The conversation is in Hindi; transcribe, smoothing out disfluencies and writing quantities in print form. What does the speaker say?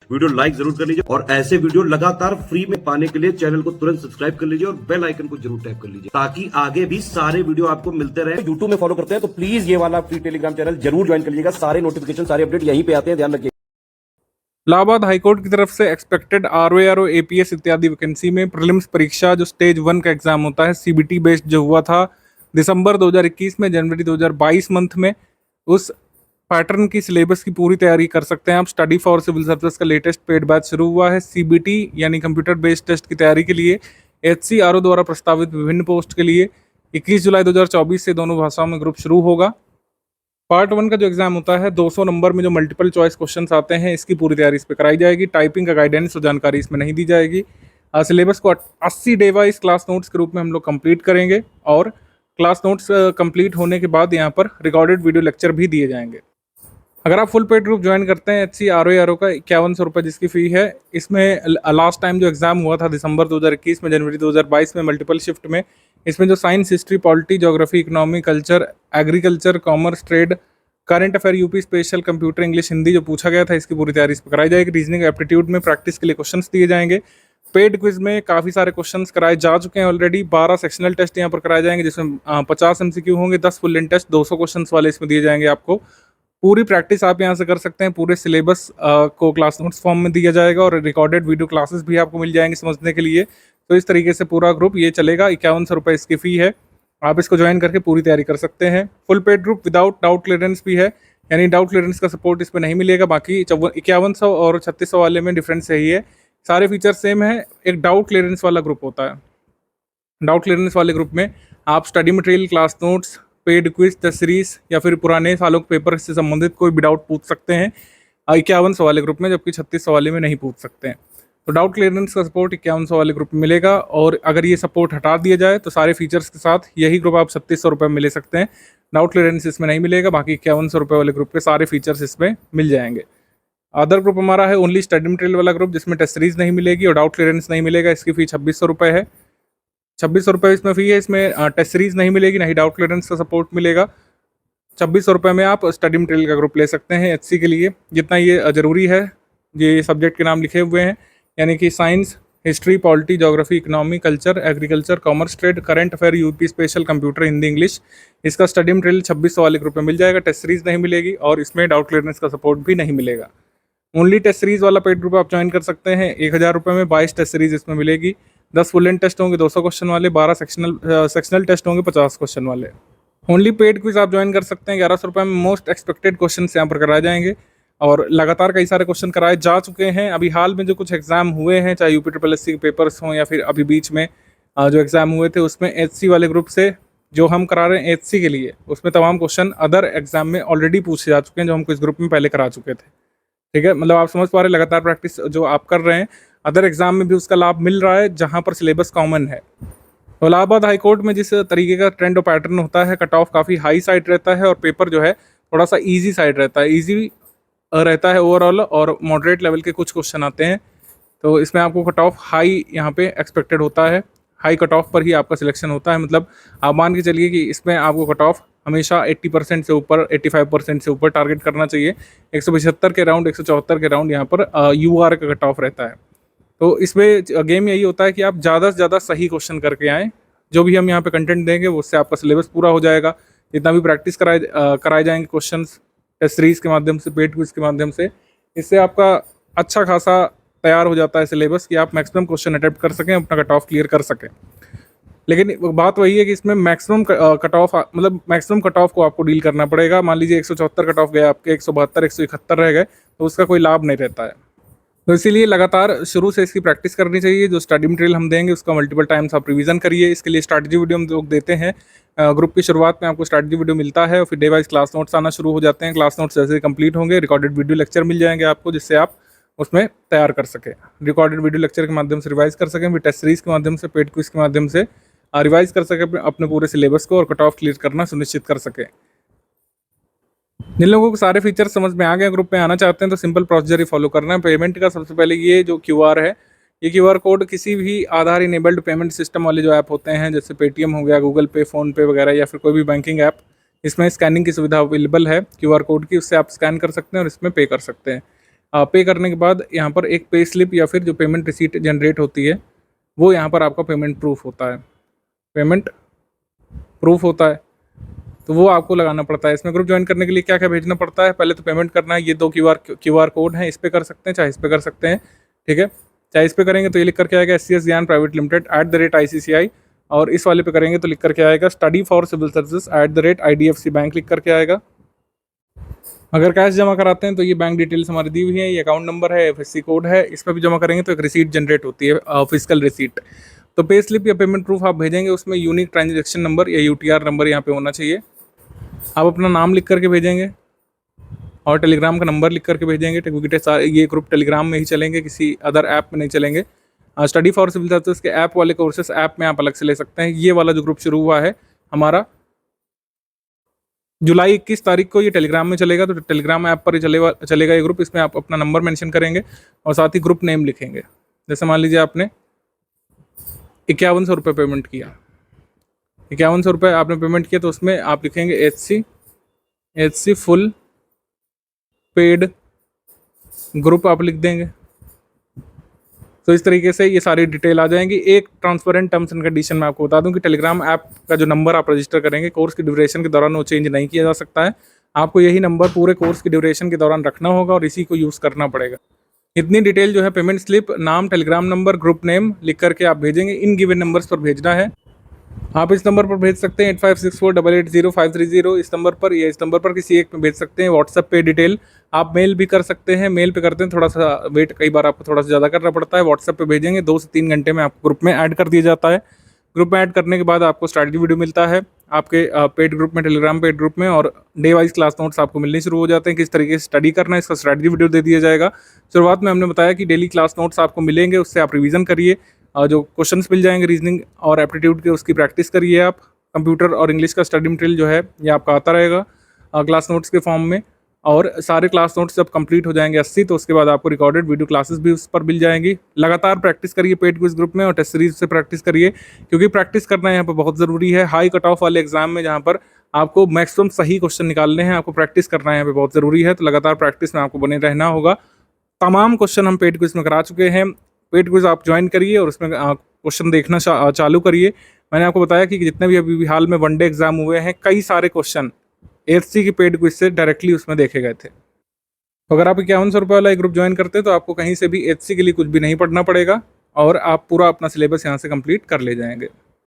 वीडियो लाइक जरूर कर लीजिए और ऐसे वीडियो लगातार फ्री में पाने के लिए चैनल को तुरंत सब्सक्राइब कर लीजिए और बेल आइकन को जरूर टैप कर लीजिए ताकि आगे भी सारे वीडियो आपको मिलते रहे। यूट्यूब में फॉलो करते हैं तो प्लीज ये वाला फ्री टेलीग्राम चैनल जरूर ज्वाइन कर लीजिएगा। सारे नोटिफिकेशन सारे अपडेट यहीं पे आते हैं, ध्यान रखिए। इलाहाबाद हाईकोर्ट की तरफ से एक्सपेक्टेड आरओ एपीएस इत्यादि वैकेंसी में प्रीलिम्स परीक्षा जो स्टेज 1 का एग्जाम होता है सीबीटी बेस्ड जो हुआ था दिसंबर 2021 में जनवरी 2022 मंथ में, उस पैटर्न की सिलेबस की पूरी तैयारी कर सकते हैं आप। स्टडी फॉर सिविल सर्विस का लेटेस्ट पेड बैच शुरू हुआ है। सीबीटी यानी कंप्यूटर बेस्ड टेस्ट की तैयारी के लिए एचसीआरओ द्वारा प्रस्तावित विभिन्न पोस्ट के लिए 21 जुलाई 2024 से दोनों भाषाओं में ग्रुप शुरू होगा। पार्ट 1 का जो एग्जाम होता है 200 नंबर में जो मल्टीपल चॉइस क्वेश्चंस आते हैं इसकी पूरी तैयारी इस पर कराई जाएगी। टाइपिंग का गाइडेंस और जानकारी इसमें नहीं दी जाएगी। सिलेबस को 80 डे वाइज क्लास नोट्स के रूप में हम लोग कंप्लीट करेंगे और क्लास नोट्स कंप्लीट होने के बाद यहाँ पर रिकॉर्डेड वीडियो लेक्चर भी दिए जाएंगे। अगर आप फुल पेड ग्रुप ज्वाइन करते हैं एचसीआरओ का 5100 रुपये जिसकी फ़ी है, इसमें लास्ट टाइम जो एग्ज़ाम हुआ था दिसंबर 2021 में जनवरी 2022 में मल्टीपल शिफ्ट में, इसमें जो science, history, polity, geography, economy, culture, agriculture, commerce, trade, current affair, UP special, computer, English, Hindi जो पूछा गया था इसकी पूरी तैयारी इस पर कराई जाएगी। रीजनिंग एप्टीट्यूड में प्रैक्टिस के लिए क्वेश्चंस दिए जाएंगे। पेड क्विज में काफ़ी सारे क्वेश्चंस कराए जा चुके हैं ऑलरेडी। 12 सेक्शनल टेस्ट यहाँ पर कराए जाएंगे जिसमें 50 MCQ होंगे, 10 फुल टेस्ट, 200 क्वेश्चन वाले इसमें दिए जाएंगे आपको। पूरी प्रैक्टिस आप यहाँ से कर सकते हैं। पूरे सिलेबस को क्लास नोट्स फॉर्म में दिया जाएगा और रिकॉर्डेड वीडियो क्लासेस भी आपको मिल जाएंगे समझने के लिए। तो इस तरीके से पूरा ग्रुप ये चलेगा। 5100 रुपये इसकी फ़ी है। आप इसको ज्वाइन करके पूरी तैयारी कर सकते हैं। Full paid group without doubt clearance भी है, यानी डाउट क्लियरेंस का सपोर्ट इसमें नहीं मिलेगा। बाकी 5100 और 3600 वाले में डिफरेंस यही है, सारे फीचर सेम है। एक डाउट क्लियरेंस वाला ग्रुप होता है। डाउट क्लियरेंस वाले ग्रुप में आप study material, class notes, paid quiz, test series या फिर पुराने सालों के पेपर से संबंधित कोई भी डाउट पूछ सकते हैं 5100 वाले ग्रुप में, जबकि 3600 वाले में नहीं पूछ सकते हैं। तो डाउट क्लियरेंस का सपोर्ट 5100 वाले ग्रुप में मिलेगा। और अगर ये सपोर्ट हटा दिया जाए तो सारे फीचर्स के साथ यही ग्रुप आप 3600 रुपये में ले सकते हैं। डाउट क्लियरेंस इसमें नहीं मिलेगा। बाकी 5100 रुपये वाले ग्रुप के सारे फीचर्स इसमें मिल जाएंगे। अदर ग्रुप हमारा है ओनली स्टडी मटेरियल वाला ग्रुप, जिसमें टेस्ट सीरीज नहीं मिलेगी और डाउट क्लियरेंस नहीं मिलेगा। इसकी फ़ी 2600 रुपये है। 2600 रुपये इसमें फ़ी है। इसमें टेस्ट सीरीज नहीं मिलेगी, नहीं डाउट क्लियरेंस का सपोर्ट मिलेगा। 2600 रुपये में आप स्टडी मटेरियल का ग्रुप ले सकते हैं एचसी के लिए। जितना ये ज़रूरी है, ये सब्जेक्ट के नाम लिखे हुए हैं, यानी कि science, history, polity, geography, economy, culture, agriculture, commerce, trade, current affair, UP special, computer, Hindi, English, इसका स्टडी मटेरियल 2600 वाले ग्रुप में मिल जाएगा। टेस्ट सीरीज नहीं मिलेगी और इसमें डाउट क्लियरेंस का सपोर्ट भी नहीं मिलेगा। ओनली टेस्ट सीरीज वाला पेड ग्रुप आप ज्वाइन कर सकते हैं। 1000 रुपये में 22 टेस्ट सीरीज इसमें मिलेगी। 10 फुल टेस्ट होंगे 200 क्वेश्चन वाले, 12 सेक्शनल टेस्ट होंगे 50 क्वेश्चन वाले। ओनली पेड क्विज आप ज्वाइन कर सकते हैं। 1100 रुपये में मोस्ट एक्सपेक्टेड क्वेश्चन यहाँ पर कराए जाएंगे और लगातार कई सारे क्वेश्चन कराए जा चुके हैं। अभी हाल में जो कुछ एग्जाम हुए हैं, चाहे यूपी SSC के पेपर्स हों या फिर अभी बीच में जो एग्ज़ाम हुए थे, उसमें एचसी वाले ग्रुप से जो हम करा रहे हैं एचसी के लिए, उसमें तमाम क्वेश्चन अदर एग्जाम में ऑलरेडी पूछे जा चुके हैं जो हमको इस ग्रुप में पहले करा चुके थे। ठीक है, मतलब आप समझ पा रहे हैं, लगातार प्रैक्टिस जो आप कर रहे हैं अदर एग्जाम में भी उसका लाभ मिल रहा है जहाँ पर सिलेबस कॉमन है। तो इलाहाबाद हाईकोर्ट में जिस तरीके का ट्रेंड और पैटर्न होता है, कट ऑफ काफ़ी हाई साइड रहता है और पेपर जो है थोड़ा सा ईजी साइड रहता है। ईजी रहता है ओवरऑल और मॉडरेट लेवल के कुछ क्वेश्चन आते हैं। तो इसमें आपको कट ऑफ हाई यहाँ पे एक्सपेक्टेड होता है। हाई कट ऑफ पर ही आपका सिलेक्शन होता है। मतलब आप मान के चलिए कि इसमें आपको कट ऑफ हमेशा 80% से ऊपर, 85% से ऊपर टारगेट करना चाहिए। 175 के राउंड, 174 के राउंड यहाँ पर यूआर का कट ऑफ रहता है। तो इसमें गेम यही होता है कि आप ज़्यादा से ज़्यादा सही क्वेश्चन करके आएँ। जो भी हम यहाँ पे कंटेंट देंगे उससे आपका सिलेबस पूरा हो जाएगा। जितना भी प्रैक्टिस कराए जाएंगे क्वेश्चंस टेस्ट सीरीज के माध्यम से, पेड क्विज के माध्यम से, इससे आपका अच्छा खासा तैयार हो जाता है सिलेबस कि आप मैक्सिमम क्वेश्चन अटेम्प्ट कर सकें, अपना कट ऑफ क्लियर कर सकें। लेकिन बात वही है कि इसमें मैक्सिमम कट ऑफ, मतलब मैक्सिमम कट ऑफ को आपको डील करना पड़ेगा। मान लीजिए 174 कट ऑफ गया, आपके 172, 171 रह गए, तो उसका कोई लाभ नहीं रहता है। तो इसीलिए लगातार शुरू से इसकी प्रैक्टिस करनी चाहिए। जो स्टडी मटेरियल हम देंगे उसका मल्टीपल टाइम्स आप रिवीजन करिए। इसके लिए स्ट्रैटेजी वीडियो हम लोग देते हैं। ग्रुप की शुरुआत में आपको स्ट्रैटेजी वीडियो मिलता है और फिर डे वाइज क्लास नोट्स आना शुरू हो जाते हैं। क्लास नोट्स जैसे कंप्लीट होंगे रिकॉर्डेड वीडियो लेक्चर मिल जाएंगे आपको, जिससे आप उसमें तैयार कर सकें। रिकॉर्डेड वीडियो लेक्चर के माध्यम से रिवाइज कर सकें, फिर टेस्ट सीरीज के माध्यम से, पेड क्विज के माध्यम से रिवाइज कर सकें अपने पूरे सिलेबस को और कट ऑफ क्लियर करना सुनिश्चित कर सकें। जिन लोगों को सारे फीचर्स समझ में आ गए, ग्रुप में आना चाहते हैं, तो सिंपल प्रोसीजर ही फॉलो करना है। पेमेंट का सबसे पहले ये जो QR है, ये QR कोड किसी भी आधार इनेबल्ड पेमेंट सिस्टम वाले जो ऐप होते हैं, जैसे पेटीएम हो गया, गूगल पे, फ़ोनपे वगैरह, या फिर कोई भी बैंकिंग ऐप, इसमें स्कैनिंग की सुविधा अवेलेबल है QR कोड की, उससे आप स्कैन कर सकते हैं और इसमें पे कर सकते हैं। पे करने के बाद यहाँ पर एक पे स्लिप या फिर जो पेमेंट रिसीट जनरेट होती है वो यहाँ पर आपका पेमेंट प्रूफ होता है, पेमेंट प्रूफ होता है, तो वो आपको लगाना पड़ता है। इसमें ग्रुप ज्वाइन करने के लिए क्या क्या भेजना पड़ता है, पहले तो पेमेंट करना है। ये 2 क्यूआर कोड हैं, इस पर कर सकते हैं चाहे इस पर कर सकते हैं, ठीक है। चाहे इस पर करेंगे तो ये लिख करके आएगा SCS ज्ञान प्राइवेट लिमिटेड @ICCI, और इस वाले पे करेंगे तो लिख करके आएगा study for civil services @IDFC bank लिख करके आएगा। अगर कैश जमा कराते हैं तो ये बैंक डिटेल्स हमारी दी हुई है, ये अकाउंट नंबर है, FSC कोड है, इस पर भी जमा करेंगे तो एक रिसीट जनरेट होती है, फिजिकल रिसीट। तो पे स्लिप या पेमेंट प्रूफ आप भेजेंगे, उसमें यूनिक ट्रांजेक्शन नंबर या UTR नंबर यहाँ पे होना चाहिए। आप अपना नाम लिख करके भेजेंगे और टेलीग्राम का नंबर लिख करके भेजेंगे, क्योंकि ये ग्रुप टेलीग्राम में ही चलेंगे, किसी अदर ऐप में नहीं चलेंगे। स्टडी फॉर सिविल सर्विसेज के ऐप वाले कोर्सेस ऐप में आप अलग से ले सकते हैं। ये वाला जो ग्रुप शुरू हुआ है हमारा जुलाई 21 तारीख को, ये टेलीग्राम में चलेगा, तो टेलीग्राम ऐप पर ही चलेगा ये ग्रुप। इसमें आप अपना नंबर मेंशन करेंगे और साथ ही ग्रुप नेम लिखेंगे। जैसे मान लीजिए आपने 5100 रुपये पेमेंट किया, 5100 रुपये आपने पेमेंट किया, तो उसमें आप लिखेंगे HC फुल पेड ग्रुप आप लिख देंगे। तो इस तरीके से ये सारी डिटेल आ जाएंगी। एक ट्रांसपेरेंट टर्म्स एंड कंडीशन मैं आपको बता दूं कि टेलीग्राम ऐप का जो नंबर आप रजिस्टर करेंगे कोर्स की ड्यूरेशन के दौरान वो चेंज नहीं किया जा सकता है। आपको यही नंबर पूरे कोर्स की ड्यूरेशन के दौरान रखना होगा और इसी को यूज़ करना पड़ेगा। इतनी डिटेल जो है पेमेंट स्लिप, नाम, टेलीग्राम नंबर, ग्रुप नेम लिख करके आप भेजेंगे। इन गिवन नंबर्स पर भेजना है। आप इस नंबर पर भेज सकते हैं 8564880530 इस नंबर पर, या इस नंबर पर किसी एक में भेज सकते हैं। व्हाट्सएप पे डिटेल आप मेल भी कर सकते हैं। मेल पे करते हैं थोड़ा सा वेट, कई बार आपको थोड़ा सा ज़्यादा करना पड़ता है। व्हाट्सएप पे भेजेंगे 2 से 3 घंटे में आपको ग्रुप में ऐड कर दिया जाता है। ग्रुप में ऐड करने के बाद आपको स्ट्रैटेजी वीडियो मिलता है आपके पेड ग्रुप में, टेलीग्राम पेड ग्रुप में, और डे वाइज क्लास नोट्स आपको मिलने शुरू हो जाते हैं। किस तरीके से स्टडी करना है इसका स्ट्रैटेजी वीडियो दे दिया जाएगा। शुरुआत में हमने बताया कि डेली क्लास नोट्स आपको मिलेंगे, उससे आप रिवीजन करिए। जो क्वेश्चंस मिल जाएंगे रीजनिंग और एप्टीट्यूड के, उसकी प्रैक्टिस करिए आप। कंप्यूटर और इंग्लिश का स्टडी मटेरियल जो है ये आपका आता रहेगा क्लास नोट्स के फॉर्म में। और सारे क्लास नोट्स जब कंप्लीट हो जाएंगे 80, तो उसके बाद आपको रिकॉर्डेड वीडियो क्लासेस भी उस पर मिल जाएंगी। लगातार प्रैक्टिस करिए पेड क्विज ग्रुप में और टेस्ट सीरीज से प्रैक्टिस करिए, क्योंकि प्रैक्टिस करना यहाँ पर बहुत ज़रूरी है। हाई कट ऑफ वाले एग्जाम में जहाँ पर आपको मैक्सिमम सही क्वेश्चन निकालने हैं, आपको प्रैक्टिस करना यहाँ पे बहुत ज़रूरी है। तो लगातार प्रैक्टिस में आपको बने रहना होगा। तमाम क्वेश्चन हम पेड क्विज में करा चुके हैं। पेड क्विज आप ज्वाइन करिए और उसमें क्वेश्चन देखना चालू करिए। मैंने आपको बताया कि जितने भी अभी हाल में वनडे एग्जाम हुए हैं, कई सारे क्वेश्चन HC की पेड क्विज से डायरेक्टली उसमें देखे गए थे। तो अगर आप 5100 रुपये वाला ग्रुप ज्वाइन करते हैं तो आपको कहीं से भी HC के लिए कुछ भी नहीं पढ़ना पड़ेगा और आप पूरा अपना सिलेबस यहाँ से कंप्लीट कर ले जाएंगे।